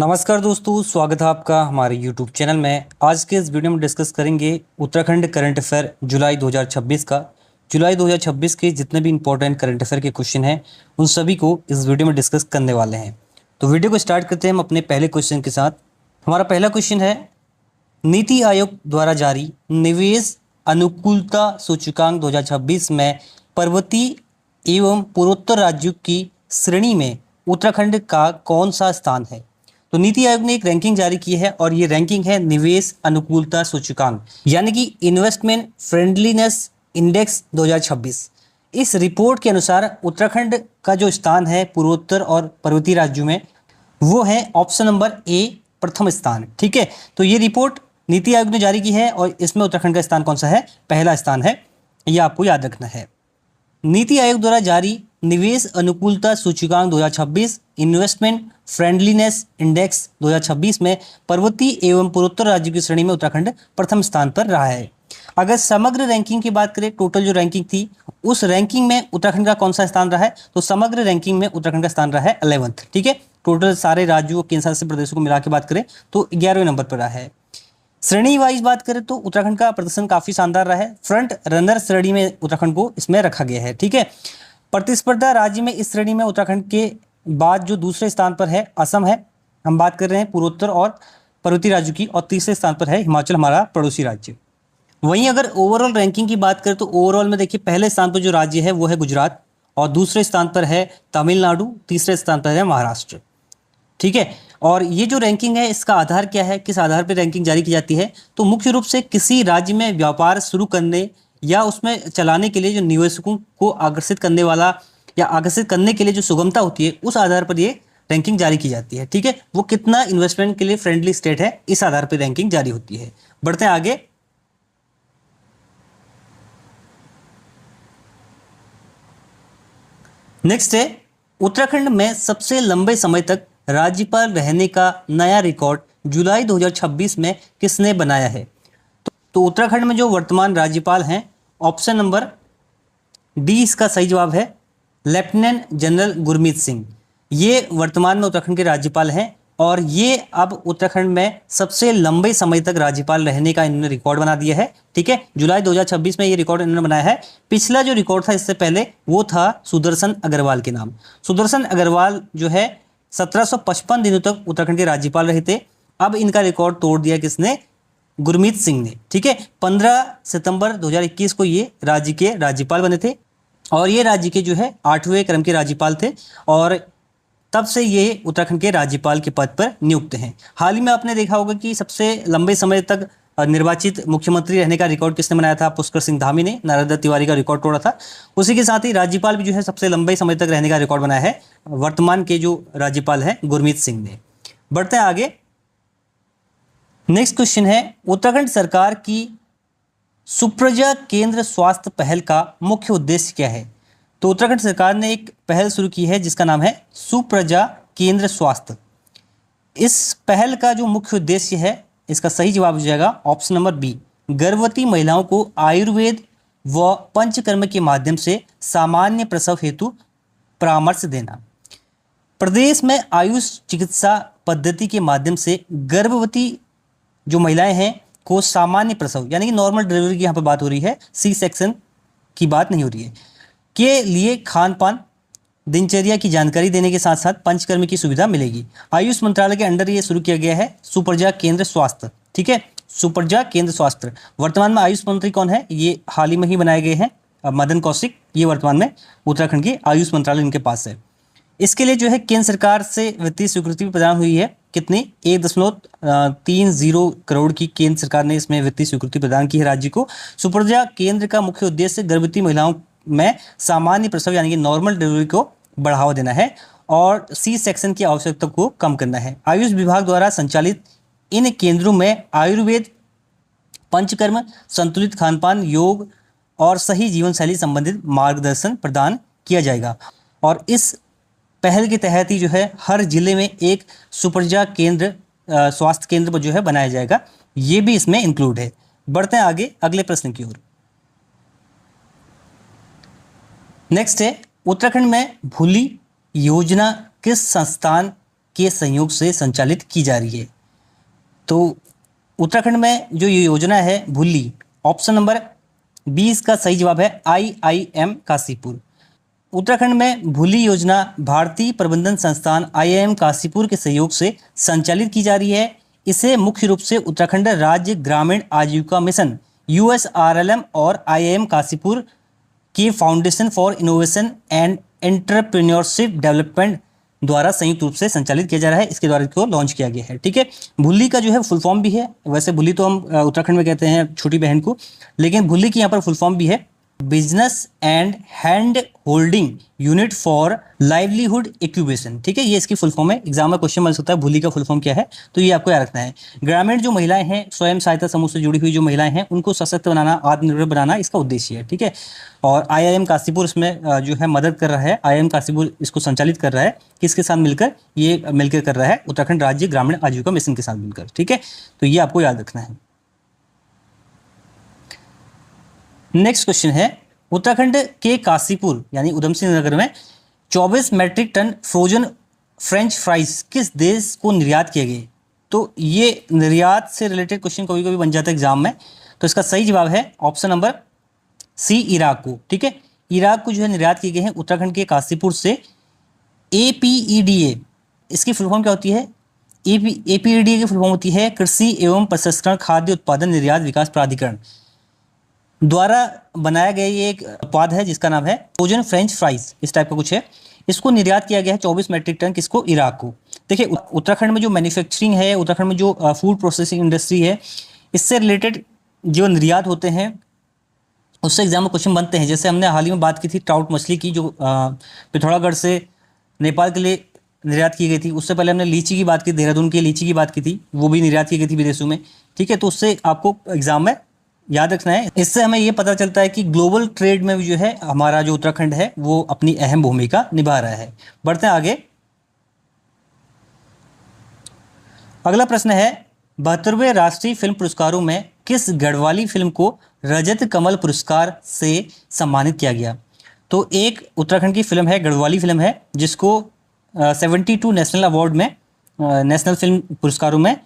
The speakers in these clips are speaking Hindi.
नमस्कार दोस्तों, स्वागत है आपका हमारे YouTube चैनल में। आज के इस वीडियो में डिस्कस करेंगे उत्तराखंड करंट अफेयर जुलाई 2026 का। जुलाई 2026 के जितने भी इंपॉर्टेंट करंट अफेयर के क्वेश्चन हैं उन सभी को इस वीडियो में डिस्कस करने वाले हैं। तो वीडियो को स्टार्ट करते हैं हम अपने पहले क्वेश्चन के साथ। हमारा पहला क्वेश्चन है, नीति आयोग द्वारा जारी निवेश अनुकूलता सूचकांक 2026 में पर्वतीय एवं पूर्वोत्तर राज्यों की श्रेणी में उत्तराखंड का कौन सा स्थान है। तो नीति आयोग ने एक रैंकिंग जारी की है और ये रैंकिंग है निवेश अनुकूलता सूचकांक यानी कि इन्वेस्टमेंट फ्रेंडलीनेस इंडेक्स 2026। इस रिपोर्ट के अनुसार उत्तराखंड का जो स्थान है पूर्वोत्तर और पर्वतीय राज्यों में वो है ऑप्शन नंबर ए, प्रथम स्थान। ठीक है, तो ये रिपोर्ट नीति आयोग ने जारी की है और इसमें उत्तराखंड का स्थान कौन सा है, पहला स्थान है, ये आपको याद रखना है। नीति आयोग द्वारा जारी निवेश अनुकूलता सूचकांक 2026 इन्वेस्टमेंट फ्रेंडलीनेस इंडेक्स 2026 में पर्वतीय एवं पूर्वोत्तर राज्यों की श्रेणी में उत्तराखंड प्रथम स्थान पर रहा है। अगर समग्र रैंकिंग की बात करें, टोटल जो रैंकिंग थी उस रैंकिंग में उत्तराखंड का कौन सा स्थान रहा है, तो समग्र रैंकिंग में उत्तराखंड का स्थान रहा है 11th। ठीक है, टोटल सारे राज्यों केंद्र शासित प्रदेशों को मिला के बात करें तो 11वें नंबर पर रहा है। श्रेणी वाइज बात करें तो उत्तराखंड का प्रदर्शन काफी शानदार रहा है। फ्रंट रनर श्रेणी में उत्तराखंड को इसमें रखा गया है। ठीक है, प्रतिस्पर्धा राज्य में इस श्रेणी में उत्तराखंड के बाद जो दूसरे स्थान पर है असम है, हम बात कर रहे हैं पूर्वोत्तर और पर्वतीय राज्यों की, और तीसरे स्थान पर है हिमाचल, हमारा पड़ोसी राज्य। वहीं अगर ओवरऑल रैंकिंग की बात करें तो ओवरऑल में देखिए पहले स्थान पर जो राज्य है वो है गुजरात और दूसरे स्थान पर है तमिलनाडु, तीसरे स्थान पर है महाराष्ट्र। ठीक है, और ये जो रैंकिंग है इसका आधार क्या है, किस आधार पर रैंकिंग जारी की जाती है, तो मुख्य रूप से किसी राज्य में व्यापार शुरू करने या उसमें चलाने के लिए जो निवेशकों को आकर्षित करने वाला या आकर्षित करने के लिए जो सुगमता होती है उस आधार पर ये रैंकिंग जारी की जाती है। ठीक है, वो कितना इन्वेस्टमेंट के लिए फ्रेंडली स्टेट है इस आधार पर रैंकिंग जारी होती है। बढ़ते हैं आगे। नेक्स्ट है, उत्तराखंड में सबसे लंबे समय तक राज्यपाल रहने का नया रिकॉर्ड जुलाई 2026 में किसने बनाया है। तो उत्तराखंड में जो वर्तमान राज्यपाल हैं, ऑप्शन नंबर डी इसका सही जवाब है, लेफ्टिनेंट जनरल गुरमीत सिंह। ये वर्तमान में उत्तराखंड के राज्यपाल हैं और ये अब उत्तराखंड में सबसे लंबे समय तक राज्यपाल रहने का इन्होंने रिकॉर्ड बना दिया है। ठीक है, जुलाई 2026 में ये रिकॉर्ड इन्होंने बनाया है। पिछला जो रिकॉर्ड था इससे पहले वो था सुदर्शन अग्रवाल के नाम। सुदर्शन अग्रवाल जो है 1755 दिनों तक उत्तराखंड के राज्यपाल रहे थे। अब इनका रिकॉर्ड तोड़ दिया किसने, गुरमीत सिंह ने। ठीक है, 15 सितंबर 2021 को ये राज्य के राज्यपाल बने थे और ये राज्य के जो है 8वें क्रम के राज्यपाल थे और तब से ये उत्तराखंड के राज्यपाल के पद पर नियुक्त हैं। हाल ही में आपने देखा होगा कि सबसे लंबे समय तक निर्वाचित मुख्यमंत्री रहने का रिकॉर्ड किसने बनाया था, पुष्कर सिंह धामी ने नारायण तिवारी का रिकॉर्ड तोड़ा था। उसी के साथ ही राज्यपाल भी जो है सबसे लंबे समय तक रहने का रिकॉर्ड बनाया है वर्तमान के जो राज्यपाल हैं गुरमीत सिंह ने। बढ़ते हैं आगे। नेक्स्ट क्वेश्चन है, उत्तराखंड सरकार की सुप्रजा केंद्र स्वास्थ्य पहल का मुख्य उद्देश्य क्या है। तो उत्तराखंड सरकार ने एक पहल शुरू की है जिसका नाम है सुप्रजा केंद्र स्वास्थ्य। इस पहल का जो मुख्य उद्देश्य है इसका सही जवाब हो जाएगा ऑप्शन नंबर बी, गर्भवती महिलाओं को आयुर्वेद व पंचकर्म के माध्यम से सामान्य प्रसव हेतु परामर्श देना। प्रदेश में आयुष चिकित्सा पद्धति के माध्यम से गर्भवती जो महिलाएं हैं को सामान्य प्रसव यानी कि नॉर्मल डिलीवरी की यहाँ पर बात हो रही है, सी सेक्शन की बात नहीं हो रही है, के लिए खान पान दिनचर्या की जानकारी देने के साथ साथ पंचकर्म की सुविधा मिलेगी। आयुष मंत्रालय के अंडर ये शुरू किया गया है सुप्रजा केंद्र स्वास्थ्य। ठीक है, सुप्रजा केंद्र स्वास्थ्य। वर्तमान में आयुष मंत्री कौन है, ये हाल ही में ही बनाए गए हैं मदन कौशिक, ये वर्तमान में उत्तराखंड की आयुष मंत्रालय इनके पास है। इसके लिए जो है केंद्र सरकार से वित्तीय स्वीकृति भी प्रदान हुई है। कितनी, 1.30 करोड़ की केंद्र सरकार ने इसमें वित्तीय स्वीकृति प्रदान की है राज्य को। सुप्रजा केंद्र का मुख्य उद्देश्य गर्भवती महिलाओं में सामान्य प्रसव यानी कि नॉर्मल डिलीवरी को बढ़ावा देना है और सी सेक्शन की आवश्यकता को कम करना है। आयुष विभाग द्वारा संचालित इन केंद्रों में आयुर्वेद, पंचकर्म, संतुलित खानपान, योग और सही जीवन शैली संबंधित मार्गदर्शन प्रदान किया जाएगा और इस पहल के तहत ही जो है हर जिले में एक सुप्रजा केंद्र स्वास्थ्य केंद्र पर जो है बनाया जाएगा, ये भी इसमें इंक्लूड है। बढ़ते हैं आगे अगले प्रश्न की ओर। नेक्स्ट है, उत्तराखंड में भूली योजना किस संस्थान के सहयोग से संचालित की जा रही है। तो उत्तराखंड में जो ये योजना है भुल्ली, ऑप्शन नंबर 20 का सही जवाब है IIM काशीपुर। उत्तराखंड में भुल्ली योजना भारतीय प्रबंधन संस्थान IIM काशीपुर के सहयोग से संचालित की जा रही है। इसे मुख्य रूप से उत्तराखंड राज्य ग्रामीण आजीविका मिशन USRLM और IIM काशीपुर की foundation for innovation and entrepreneurship development द्वारा संयुक्त रूप से संचालित किया जा रहा है। इसके द्वारा इसको लॉन्च किया गया है। ठीक है, भुल्ली का जो है फुल फॉर्म भी है, वैसे भुल्ली तो हम उत्तराखंड में कहते हैं छोटी बहन को, लेकिन भुल्ली की यहाँ पर फुल फॉर्म भी है, business and hand holding unit for livelihood incubation. ठीक है, ये इसकी फुल फॉर्म है। एग्जाम में क्वेश्चन बन सकता है भुल्ली का फुल फॉर्म क्या है, तो ये आपको याद रखना है। ग्रामीण जो महिलाएं हैं, स्वयं सहायता समूह से जुड़ी हुई जो महिलाएं हैं, उनको सशक्त बनाना, आत्मनिर्भर बनाना इसका उद्देश्य है। ठीक है, और IIM काशीपुर इसमें जो है मदद कर रहा है। IIM काशीपुर इसको संचालित कर रहा है, किसके साथ मिलकर? ये मिलकर कर रहा है उत्तराखंड राज्य ग्रामीण आजीविका मिशन के साथ मिलकर। ठीक है, तो ये आपको याद रखना है। नेक्स्ट क्वेश्चन है, उत्तराखंड के काशीपुर यानी उधम सिंह नगर में 24 metric ton frozen french fries किस देश को निर्यात किए गए? तो ये निर्यात से रिलेटेड क्वेश्चन कभी कभी बन जाता है एग्जाम में, तो इसका सही जवाब है ऑप्शन नंबर C इराक को। ठीक है, इराक को जो है निर्यात किए गए हैं उत्तराखंड के काशीपुर से। APEDA इसकी फुल फॉर्म क्या होती है? APEDA की फुल फॉर्म होती है कृषि एवं प्रसंस्करण खाद्य उत्पादन निर्यात विकास प्राधिकरण द्वारा बनाया गया ये एक उत्पाद है जिसका नाम है फ्रोजन फ्रेंच फ्राइज, इस टाइप का कुछ है। इसको निर्यात किया गया है 24 मैट्रिक टन, किसको? इराक को। देखिए, उत्तराखंड में जो मैन्युफैक्चरिंग है, उत्तराखंड में जो फूड प्रोसेसिंग इंडस्ट्री है, इससे रिलेटेड जो निर्यात होते हैं उससे एग्जाम में क्वेश्चन बनते हैं। जैसे हमने हाल ही में बात की थी ट्राउट मछली की, जो पिथौरागढ़ से नेपाल के लिए निर्यात की गई थी। उससे पहले हमने लीची की बात की, देहरादून की लीची की बात की थी, वो भी निर्यात की गई थी विदेशों में। ठीक है, तो उससे आपको एग्जाम में याद रखना है। इससे हमें ये पता चलता है कि ग्लोबल ट्रेड में भी जो है हमारा जो उत्तराखंड है वो अपनी अहम भूमिका निभा रहा है। बढ़ते हैं आगे। अगला प्रश्न है, 72वें राष्ट्रीय फिल्म पुरस्कारों में किस गढ़वाली फिल्म को रजत कमल पुरस्कार से सम्मानित किया गया? तो एक उत्तराखंड की फिल्म है, गढ़वाली फिल्म है, जिसको 72 नेशनल अवार्ड में, नेशनल फिल्म पुरस्कारों में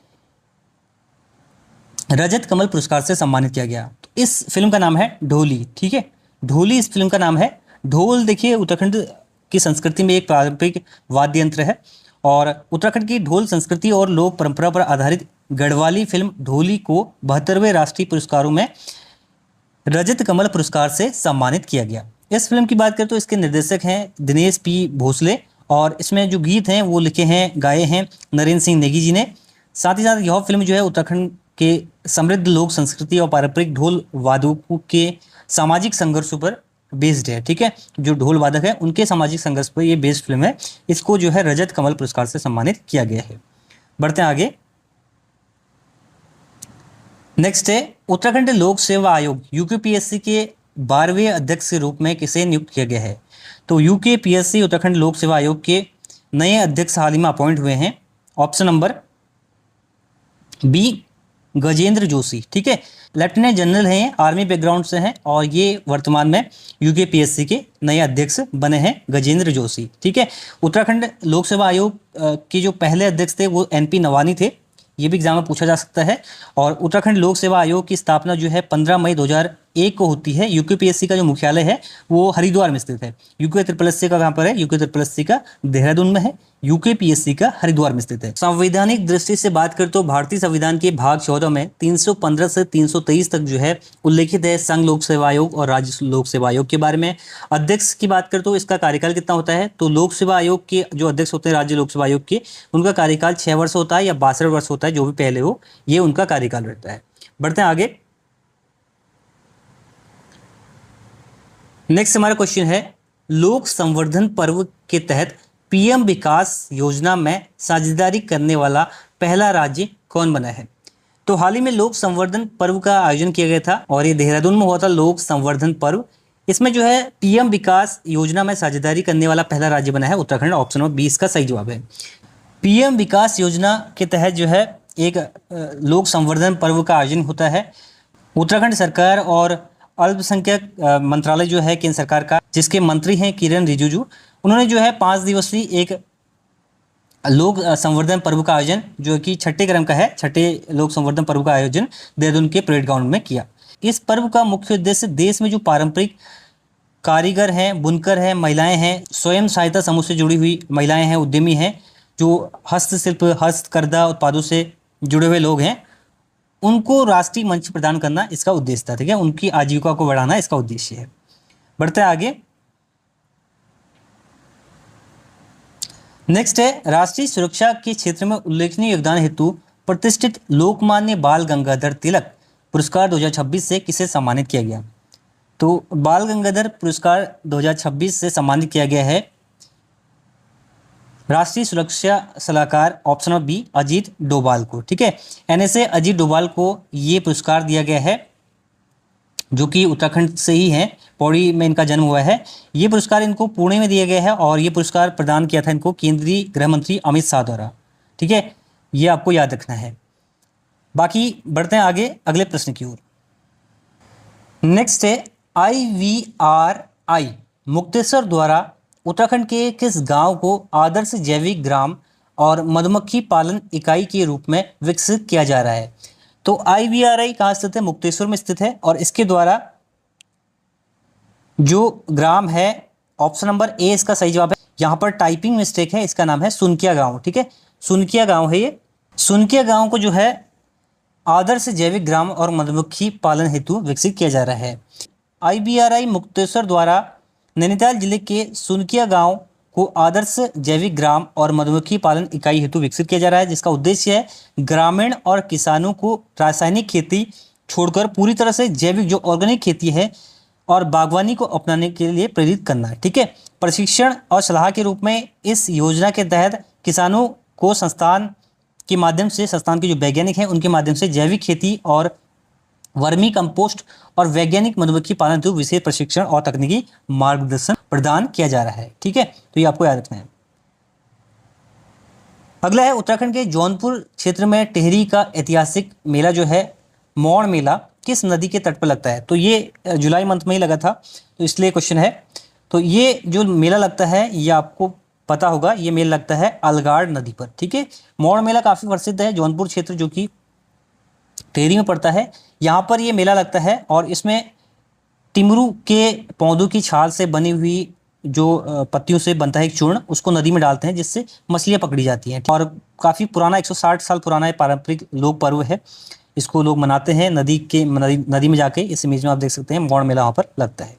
रजत कमल पुरस्कार से सम्मानित किया गया। तो इस फिल्म का नाम है ढोली। ठीक है, ढोली इस फिल्म का नाम है। ढोल देखिए उत्तराखंड की संस्कृति में एक पारंपरिक वाद्य यंत्र है, और उत्तराखंड की ढोल संस्कृति और लोक परंपरा पर आधारित गढ़वाली फिल्म ढोली को 72वें राष्ट्रीय पुरस्कारों में रजत कमल पुरस्कार से सम्मानित किया गया। इस फिल्म की बात करें तो इसके निर्देशक हैं दिनेश P भोसले, और इसमें जो गीत हैं वो लिखे हैं, गाए हैं नरेंद्र सिंह नेगी जी ने। साथ ही साथ यह फिल्म जो है उत्तराखंड के समृद्ध लोक संस्कृति और पारंपरिक ढोल वादकों के सामाजिक संघर्षों पर बेस्ड है। ठीक है, जो ढोल वादक है उनके सामाजिक संघर्ष पर ये बेस्ड फिल्म है। इसको जो है रजत कमल पुरस्कार से सम्मानित किया गया है। बढ़ते हैं आगे। नेक्स्ट है, उत्तराखंड लोक सेवा आयोग UKPSC के 12वें अध्यक्ष के रूप में किसे नियुक्त किया गया है? तो UKPSC उत्तराखंड लोक सेवा आयोग के नए अध्यक्ष हाल ही में अपॉइंट हुए हैं। Option number B Gajendra Joshi. ठीक है, लेफ्टिनेंट जनरल हैं, आर्मी बैकग्राउंड से हैं, और ये वर्तमान में UKPSC के नए अध्यक्ष बने हैं गजेंद्र जोशी। ठीक है, उत्तराखंड लोक सेवा आयोग के जो पहले अध्यक्ष थे वो NP नवानी थे, ये भी एग्जाम में पूछा जा सकता है। और उत्तराखंड लोक सेवा आयोग की स्थापना जो है 15 मई 2001 को होती है। UKPSC का जो मुख्यालय है वो हरिद्वार में स्थित है। UKSSC का कहाँ पर है? UKSSC का देहरादून में है, UKPSC का हरिद्वार में स्थित है। संवैधानिक दृष्टि से बात करें तो भारतीय संविधान के भाग 14 में 315 से 323 तक जो है उल्लेखित है संघ लोक सेवा आयोग और राज्य लोक सेवा आयोग के बारे में। अध्यक्ष की बात करें तो इसका कार्यकाल कितना होता है? तो लोक सेवा आयोग के जो अध्यक्ष होते हैं राज्य लोक सेवा आयोग के, उनका कार्यकाल 6 वर्ष होता है या 62 वर्ष होता है, जो भी पहले हो, ये उनका कार्यकाल रहता है। बढ़ते हैं आगे। नेक्स्ट हमारा क्वेश्चन है, लोक संवर्धन पर्व के तहत PM विकास योजना में साझेदारी करने वाला पहला राज्य कौन बना है? तो हाल ही में लोक संवर्धन पर्व का आयोजन किया गया था और ये देहरादून में हुआ था लोक संवर्धन पर्व। इसमें जो है PM विकास योजना में साझेदारी करने वाला पहला राज्य बना है उत्तराखंड। ऑप्शन नंबर 20 का सही जवाब है। PM विकास योजना के तहत जो है एक लोक संवर्धन पर्व का आयोजन होता है। उत्तराखंड सरकार और अल्पसंख्यक मंत्रालय जो है केंद्र सरकार का, जिसके मंत्री हैं किरण रिजिजू, उन्होंने जो है 5 दिवसीय एक लोक संवर्धन पर्व का आयोजन जो कि छठे क्रम का है, छठे लोक संवर्धन पर्व का आयोजन देहरादून के परेड ग्राउंड में किया। इस पर्व का मुख्य उद्देश्य देश में जो पारंपरिक कारीगर हैं, बुनकर हैं, महिलाएं हैं, स्वयं सहायता समूह से जुड़ी हुई महिलाएं हैं, उद्यमी हैं, जो हस्तशिल्प हस्तकरघा उत्पादों से जुड़े हुए लोग हैं, उनको राष्ट्रीय मंच प्रदान करना इसका उद्देश्य था। ठीक है, उनकी आजीविका को बढ़ाना इसका उद्देश्य है। बढ़ते आगे। नेक्स्ट है राष्ट्रीय सुरक्षा के क्षेत्र में उल्लेखनीय योगदान हेतु प्रतिष्ठित लोकमान्य बाल गंगाधर तिलक पुरस्कार 2026 से किसे सम्मानित किया गया। तो बाल गंगाधर पुरस्कार 2026 से सम्मानित किया गया है राष्ट्रीय सुरक्षा सलाहकार option number B Ajit Doval को। ठीक है, एनएसए अजीत डोभाल को ये पुरस्कार दिया गया है, जो कि उत्तराखंड से ही हैं, पौड़ी में इनका जन्म हुआ है। ये पुरस्कार इनको पुणे में दिया गया है और ये पुरस्कार प्रदान किया था इनको केंद्रीय गृह मंत्री अमित शाह द्वारा। ठीक है, ये आपको याद रखना है। बाकी बढ़ते हैं आगे अगले प्रश्न की ओर। नेक्स्ट है IVRI मुक्तेश्वर द्वारा उत्तराखंड के किस गांव को आदर्श जैविक ग्राम और मधुमक्खी पालन इकाई के रूप में विकसित किया जा रहा है। तो IVRI कहाँ स्थित है, मुक्तेश्वर में स्थित है और इसके द्वारा जो ग्राम है, ऑप्शन नंबर ए इसका सही जवाब है। यहाँ पर टाइपिंग मिस्टेक है, इसका नाम है सुनकिया गांव। ठीक है, सुनकिया गांव है ये। सुनकिया गांव को जो है आदर्श जैविक ग्राम और मधुमक्खी पालन हेतु विकसित किया जा रहा है। IVRI मुक्तेश्वर द्वारा नैनीताल जिले के सुनकिया गांव को आदर्श जैविक ग्राम और मधुमक्खी पालन इकाई हेतु विकसित किया जा रहा है, जिसका उद्देश्य है ग्रामीण और किसानों को रासायनिक खेती छोड़कर पूरी तरह से जैविक जो ऑर्गेनिक खेती है और बागवानी को अपनाने के लिए प्रेरित करना है। ठीक है, प्रशिक्षण और सलाह के रूप में इस योजना के तहत किसानों को संस्थान के माध्यम से, संस्थान के जो वैज्ञानिक हैं उनके माध्यम से जैविक खेती और वर्मी कंपोस्ट और वैज्ञानिक मधुमक्खी पालन हेतु विशेष प्रशिक्षण और तकनीकी मार्गदर्शन प्रदान किया जा रहा है। ठीक है, तो ये आपको याद रखना है। अगला है उत्तराखंड के जौनपुर क्षेत्र में टिहरी का ऐतिहासिक मेला जो है मौड़ मेला किस नदी के तट पर लगता है। तो ये जुलाई मंथ में ही लगा था, तो इसलिए क्वेश्चन है। तो ये जो मेला लगता है ये आपको पता होगा, ये मेला लगता है अलगाड़ नदी पर। ठीक है, मौड़ मेला काफ़ी प्रसिद्ध है, जौनपुर क्षेत्र जो कि टिहरी में पड़ता है, यहाँ पर ये मेला लगता है और इसमें टिमरू के पौधों की छाल से बनी हुई जो पत्तियों से बनता है एक चूर्ण, उसको नदी में डालते हैं जिससे मछलियाँ पकड़ी जाती हैं। और काफ़ी पुराना 160 साल पुराना पारंपरिक लोक पर्व है, इसको लोग मनाते हैं नदी में जाके। इस इमेज में आप देख सकते हैं मौड़ मेला वहाँ पर लगता है।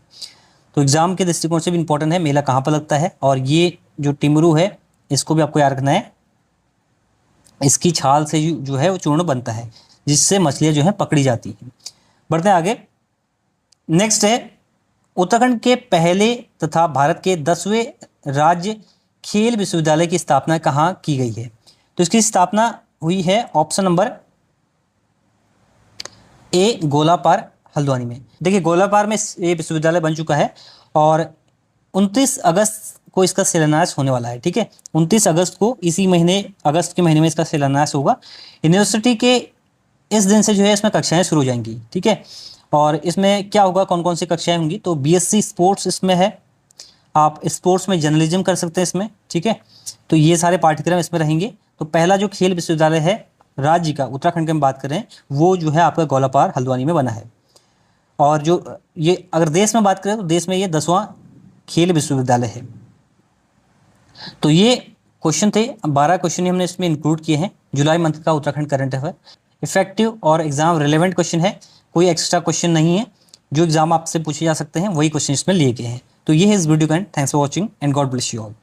तो एग्जाम के दृष्टिकोण से भी इंपॉर्टेंट है मेला कहाँ पर लगता है, और ये जो टिमरू है इसको भी आपको याद रखना है। इसकी छाल से जो है वो चूर्ण बनता है जिससे मछलियाँ जो है पकड़ी जाती हैं। बढ़ते हैं आगे। नेक्स्ट है उत्तराखंड के पहले तथा भारत के 10वें राज्य खेल विश्वविद्यालय की स्थापना कहाँ की गई है। तो इसकी स्थापना हुई है option number A Golapar Haldwani में। देखिए गोलापार में ये विश्वविद्यालय बन चुका है और 29 अगस्त को इसका शिलान्यास होने वाला है। ठीक है, 29 अगस्त को, इसी महीने अगस्त के महीने में इसका शिलान्यास होगा। यूनिवर्सिटी के इस दिन से जो है इसमें कक्षाएं शुरू हो जाएंगी। ठीक है, और इसमें क्या होगा, कौन कौन सी कक्षाएं होंगी। तो BSc स्पोर्ट्स इसमें है, आप स्पोर्ट्स में जर्नलिज्म कर सकते हैं इसमें। ठीक है, तो ये सारे पाठ्यक्रम इसमें रहेंगे। तो पहला जो खेल विश्वविद्यालय है राज्य का, उत्तराखंड की हम बात करें, वो जो है आपका गोलापार हल्द्वानी में बना है। और जो ये अगर देश में बात करें तो देश में ये 10वां खेल विश्वविद्यालय है। तो ये क्वेश्चन थे, 12 क्वेश्चन हमने इसमें इंक्लूड किए हैं। जुलाई मंथ का उत्तराखंड करंट अफेयर इफेक्टिव और एग्जाम रिलेवेंट क्वेश्चन है, कोई एक्स्ट्रा क्वेश्चन नहीं है। जो एग्जाम आपसे पूछे जा सकते हैं वही क्वेश्चन इसमें लिए गए हैं। तो ये है इस वीडियो का and. Thanks for watching and God bless you all.